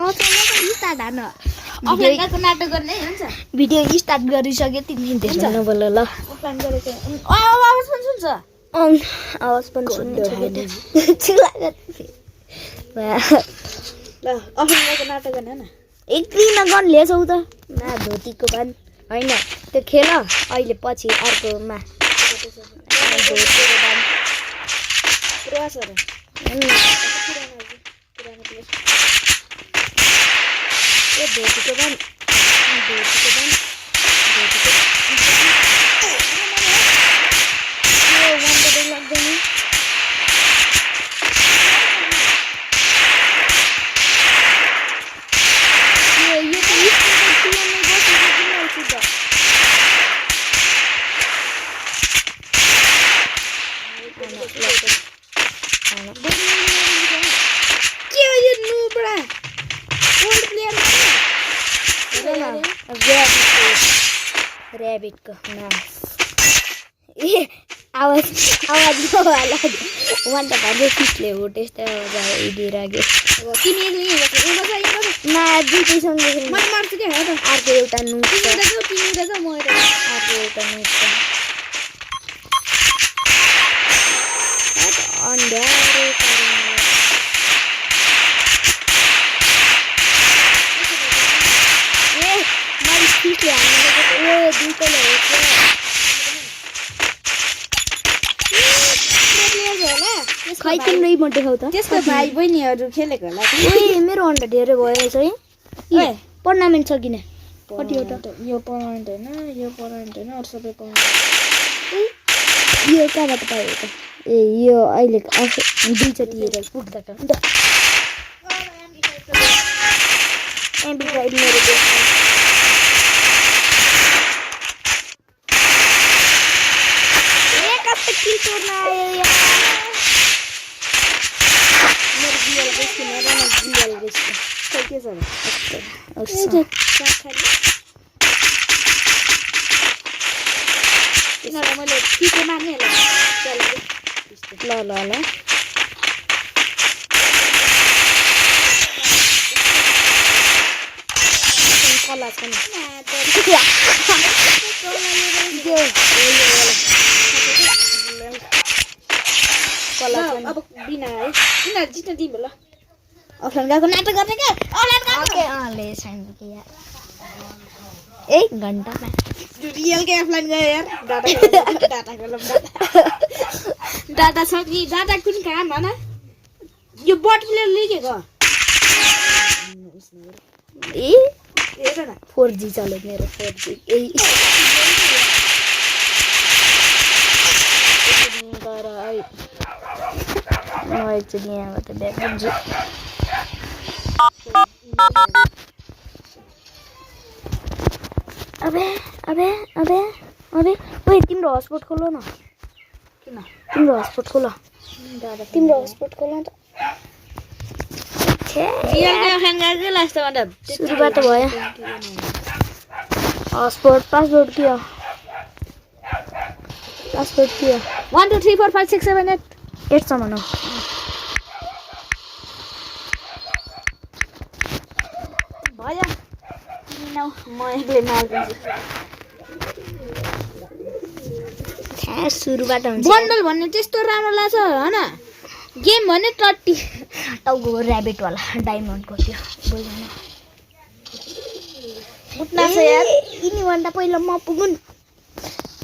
अचानक स्टार्ट हान अफलाइनको नाटक गर्ने हुन्छ भिडियो स्टार्ट गरिसके तिमी त्यसो नबोल ल अफलाइन गरेको आवाज पनि सुन्छ आवाज पनि सुन्ने ल अफलाइनको नाटक गर्ने हैन एकदिन गन ल्याछौ त ना धोतीको बान हैन त्यो खेल अहिले पछि अर्कोमा धोतीको बान प्रयास गरे ए धोतीको बान Rabbit ko nice. आवाज वाला वन्टा भाले फिटले हो त्यस्तै आवाज इदिरागे तिमीले ना दुईटैसँग म मार्छु के हो त अर्को एउटा नुक्छ तिमीले त म अर्को एउटा नुक्छ अन्धारो ए मैले फिटले हानेको ओ दुईटैले हो खै तिम्रै मोटे खाउ त त्यसको भाइ बहिनीहरु खेलेको होला ओए मेरो अन्डा धेरै भयो चाहिँ ओए टुर्नामेन्ट छ किन कतिवटा यो पॉइन्ट हैन अरु सबै पॉइन्ट यो कहाँबाट पायो त ए यो अहिले दुईचोटि हेरेर पुग्दा त एम्बिसाइड मेरो ए कस्तो किल चोर्न आयो यार मैले पिके मार्ने ल कला छ अब बिना है यिनीहरू जित्न दिनु ल अफलाइन गएको नाटक गर्ने के अफलाइन गएको ले छैन के यार 1 घण्टामा रियल के अफलाइन गयो यार डाटा छ कि डाटा कुन काम भन यो बट प्लेयर लेखेको ए हेर न 4G चल्यो मेरो 4G ए तर ai म एकचोटि यहाँबाट ब्याक गर्छु अबे ओए तिम्रो हटस्पट खोल न किन तिम्रो हटस्पट खोल तिम्रो हटस्पट खोल त रियल के अफलाइन गएको लास्ट मतलब सुरुबाट भयो हटस्पट पासवर्ड के हो पासवर्ड के हो 1 2 3 4 5 6 7 8 8 सम्म न भयो नौ म एक्लै मार्दिन्छु सुरुबाट हुन्छ बन्डल भन्ने त्यस्तो राम्रो लाग्छ हैन गेम भने टट्टी टाउको र्याबिट वाला डायमन्डको थियो बोल्दैन उठ्ना छ यार यिनी भन्दा पहिला म पुगुन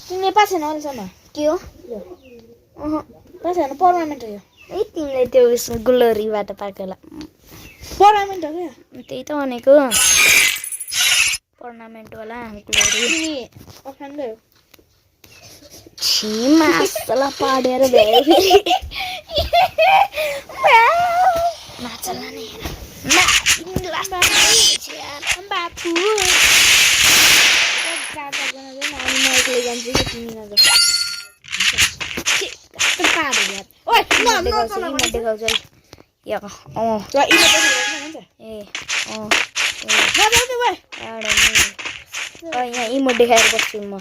तिमीले पाछेन अहिलेसम्म के हो पाछेन पर्मानेन्ट हो यो ए तिमीले त्यो ग्लोरीबाट पाकेला पर्मानेन्ट हो क्या त्यही त भनेको टुर्नामेन्ट वाला ग्लोरी तिमी अफलाइन गयो छिमा असला पाडेर भयो फेरि नाचला नि बापु यहाँ इमोट देखाएर बस्छु म